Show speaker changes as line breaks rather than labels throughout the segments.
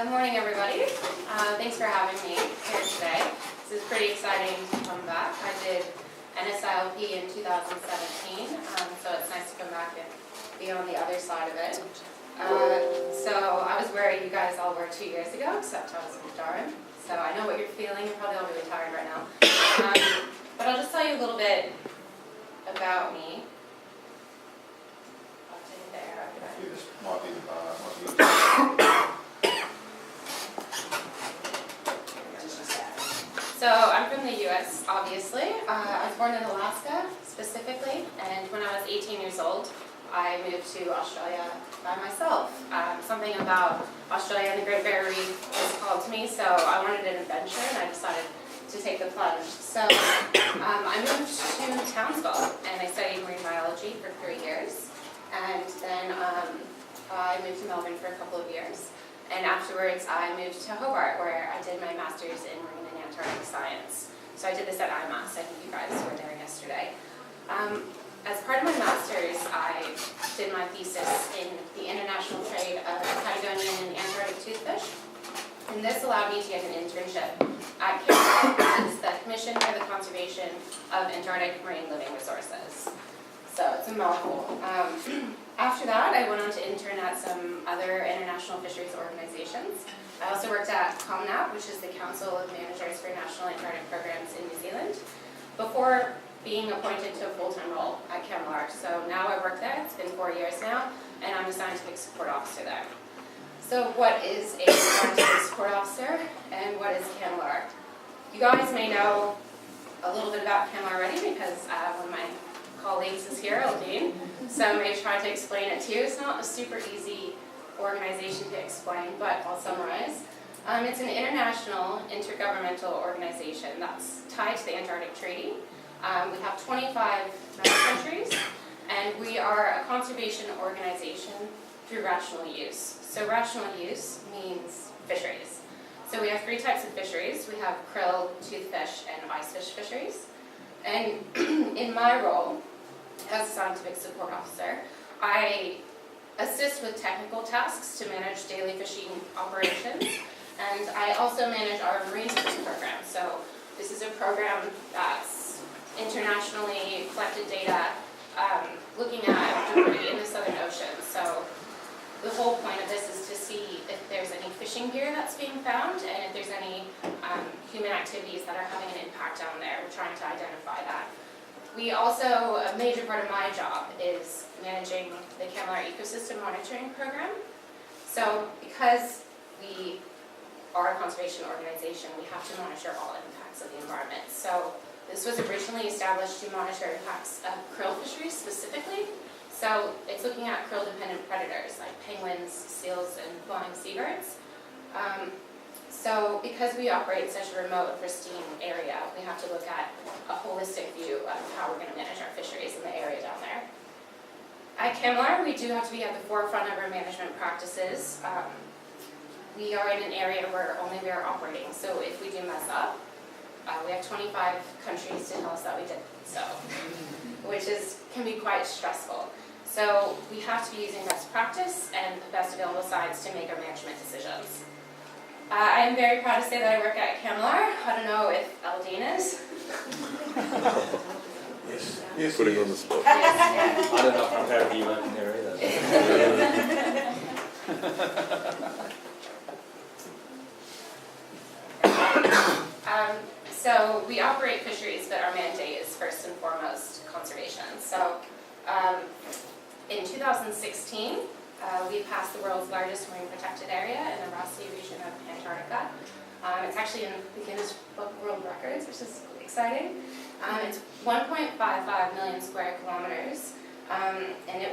Morning, everybody. Thanks for having me here today. This is pretty exciting to come back. I did NSILP in 2017, so it's nice to come back and be on the other side of it. So I was where you guys all were 2 years ago, except I was in Durham. So I know what you're feeling. You're probably all really tired right now. But I'll just tell you a little bit about me. I'll take it there.
Yeah, this might be the
So I'm from the U.S., obviously. I was born in Alaska, specifically, and when I was 18 years old, I moved to Australia by myself. Something about Australia and the Great Barrier Reef was called to me, so I wanted an adventure, and I decided to take the plunge. So I moved to Townsville, and I studied marine biology for 3 years, and then I moved to Melbourne for a couple of years. And afterwards, I moved to Hobart, where I did my master's in marine and Antarctic science. So I did this at IMAS. I think you guys were there yesterday. As part of my master's, I did my thesis in the international trade of Patagonian and Antarctic toothfish. And this allowed me to get an internship at CAMLR, which is the Commission for the Conservation of Antarctic Marine Living Resources. So it's a mouthful. After that, I went on to intern at some other international fisheries organizations. I also worked at COMNAP, which is the Council of Managers for National Antarctic Programs in New Zealand, before being appointed to a full-time role at CAMLR. So now I work there, it's been 4 years now, and I'm a scientific support officer there. So what is a scientific support officer, and what is CAMLR? You guys may know a little bit about CAMLR already, because one of my colleagues is here, Aldine, so I may try to explain it to you. It's not a super easy organization to explain, but I'll summarize. It's an international intergovernmental organization that's tied to the Antarctic Treaty. We have 25 member countries, and we are a conservation organization through rational use. So rational use means fisheries. So we have 3 types of fisheries. We have krill, toothfish, and icefish fisheries. And in my role as a scientific support officer, I assist with technical tasks to manage daily fishing operations, and I also manage our marine tourism program. So this is a program that's internationally collected data looking at debris in the Southern Ocean. So the whole point of this is to see if there's any fishing gear that's being found, and if there's any human activities that are having an impact down there. We're trying to identify that. We also, a major part of my job is managing the CAMLR ecosystem monitoring program. So because we are a conservation organization, we have to monitor all impacts of the environment. So this was originally established to monitor impacts of krill fisheries specifically. So it's looking at krill-dependent predators like penguins, seals, and flying seabirds. So because we operate in such a remote, pristine area, we have to look at a holistic view of how we're going to manage our fisheries in the area down there. At CAMLR, we do have to be at the forefront of our management practices. We are in an area where only we are operating, so if we do mess up, we have 25 countries to tell us that we did so, which can be quite stressful. So we have to be using best practice and the best available science to make our management decisions. I am very proud to say that I work at CAMLR. I don't know if Aldine is.
Yes.
Putting on the spot.
Yes,
I don't know if I'm proud of you working there either.
So we operate fisheries, but our mandate is first and foremost conservation. So in 2016, we passed the world's largest marine protected area in the Ross Sea region of Antarctica. It's actually in the Guinness Book of World Records, which is exciting. It's 1.55 million square kilometers, and it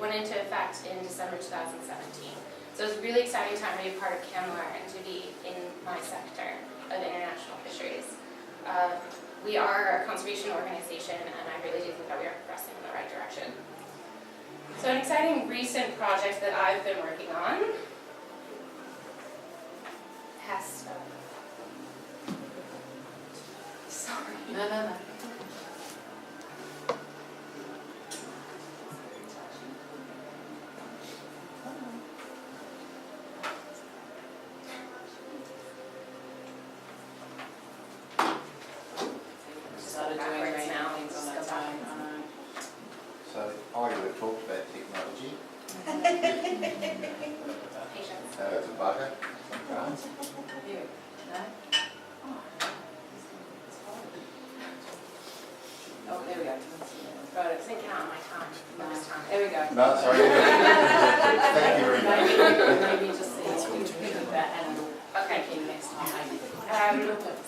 went into effect in December 2017. So it's a really exciting time to be a part of CAMLR and to be in my sector of international fisheries. We are a conservation organization, and I really do think that we are progressing in the right direction. So an exciting recent project that I've been working on has sorry. No. Patience.
It's a butter.
You. No? Oh, there we go. Got it. Thinking out my time. Last time. There we go.
No, sorry. Thank you very much.
Maybe just say that and
Okay.
next time.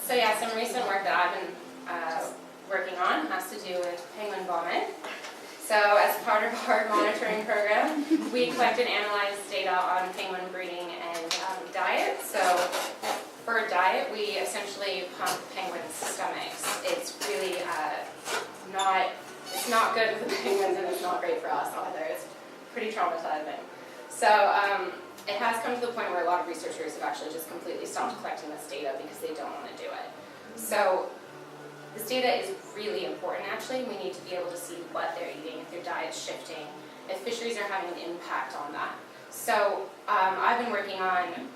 So yeah, some recent work that I've been working on has to do with penguin vomit. So as part of our monitoring program, we collected and analyzed data on penguin breeding and diet. So for diet, we essentially pump penguins' stomachs. It's really it's not good for the penguins and it's not great for us either. It's pretty traumatizing. So it has come to the point where a lot of researchers have actually just completely stopped collecting this data because they don't want to do it. So this data is really important actually. We need to be able to see what they're eating, if their diet's shifting, if fisheries are having an impact on that. So I've been working on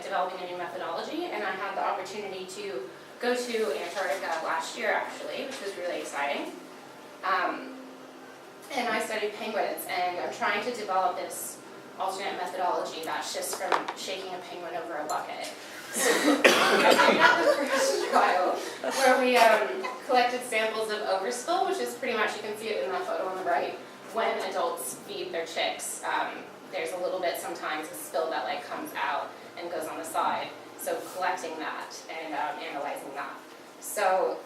developing a new methodology, and I had the opportunity to go to Antarctica last year actually, which was really exciting. And I studied penguins, and I'm trying to develop this alternate methodology that shifts from shaking a penguin over a bucket. So we had the first trial where we collected samples of overspill, which is pretty much, you can see it in that photo on the right, when adults feed their chicks. There's a little bit sometimes a spill that like comes out and goes on the side. So collecting that and analyzing that. So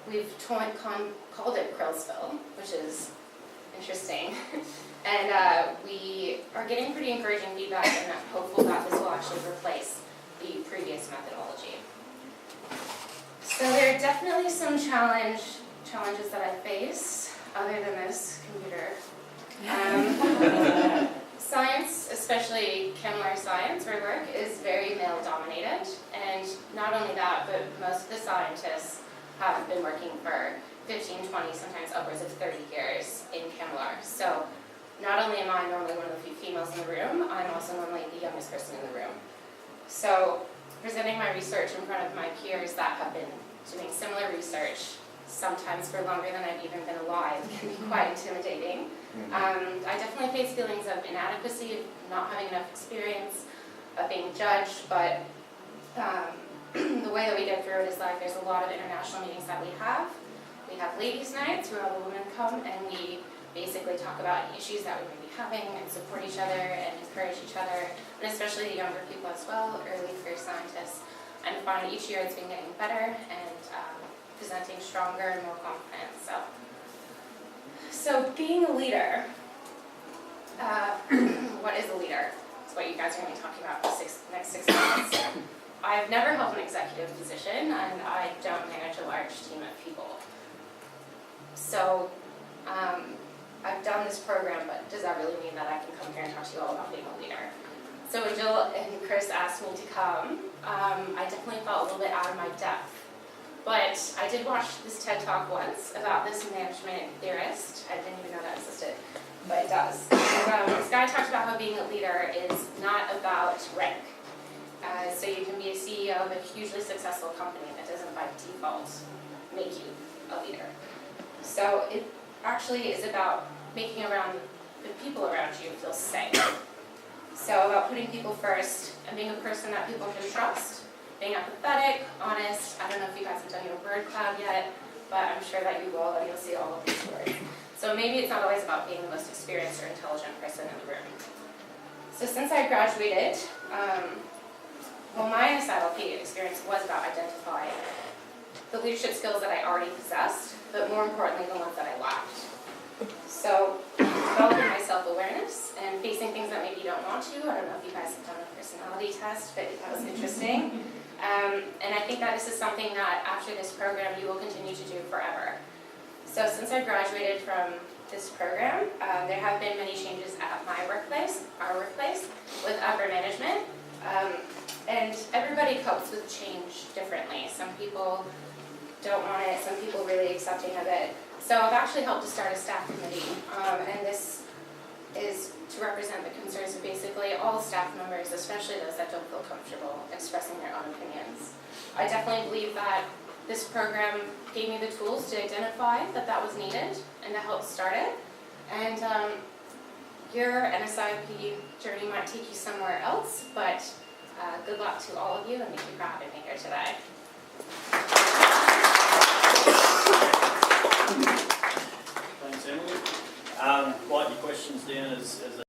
we've called it krill spill, which is interesting. And we are getting pretty encouraging feedback, and I'm hopeful that this will actually replace the previous methodology. So there are definitely some challenges that I face, other than this computer. Science, especially Kemmler science or work, is very male-dominated, and not only that, but most of the scientists have been working for 15, 20, sometimes upwards of 30 years in Kemmler. So not only am I normally one of the few females in the room, I'm also normally the youngest person in the room. So presenting my research in front of my peers that have been doing similar research, sometimes for longer than I've even been alive, can be quite intimidating. I definitely face feelings of inadequacy, of not having enough experience, of being judged, but the way that we get through it is like there's a lot of international meetings that we have. We have ladies' nights where all the women come, and we basically talk about issues that we may be having and support each other and encourage each other, and especially the younger people as well, early career scientists. And find each year it's been getting better and presenting stronger and more confident. So being a leader, what is a leader? It's what you guys are going to be talking about for the next 6 months. I've never held an executive position, and I don't manage a large team of people. So I've done this program, but does that really mean that I can come here and talk to you all about being a leader? So when Jill and Chris asked me to come, I definitely felt a little bit out of my depth. But I did watch this TED Talk once about this management theorist. I didn't even know that existed, but it does. This guy talked about how being a leader is not about rank. So you can be a CEO of a hugely successful company that doesn't by default make you a leader. So it actually is about making the people around you feel safe. So about putting people first and being a person that people can trust, being empathetic, honest. I don't know if you guys have done your word cloud yet, but I'm sure that you will, and you'll see all of these words. So maybe it's not always about being the most experienced or intelligent person in the room. So since I graduated, my NSILP experience was about identifying the leadership skills that I already possessed, but more importantly, the ones that I lacked. So developing my self-awareness and facing things that maybe you don't want to. I don't know if you guys have done a personality test, but that was interesting. And I think that this is something that after this program you will continue to do forever. So since I graduated from this program, there have been many changes at my workplace, our workplace, with upper management. And everybody copes with change differently. Some people don't want it, some people really accepting of it. So I've actually helped to start a staff committee, and this is to represent the concerns of basically all staff members, especially those that don't feel comfortable expressing their own opinions. I definitely believe that this program gave me the tools to identify that that was needed and to help start it. And your NSILP journey might take you somewhere else, but good luck to all of you and make you proud to be here today.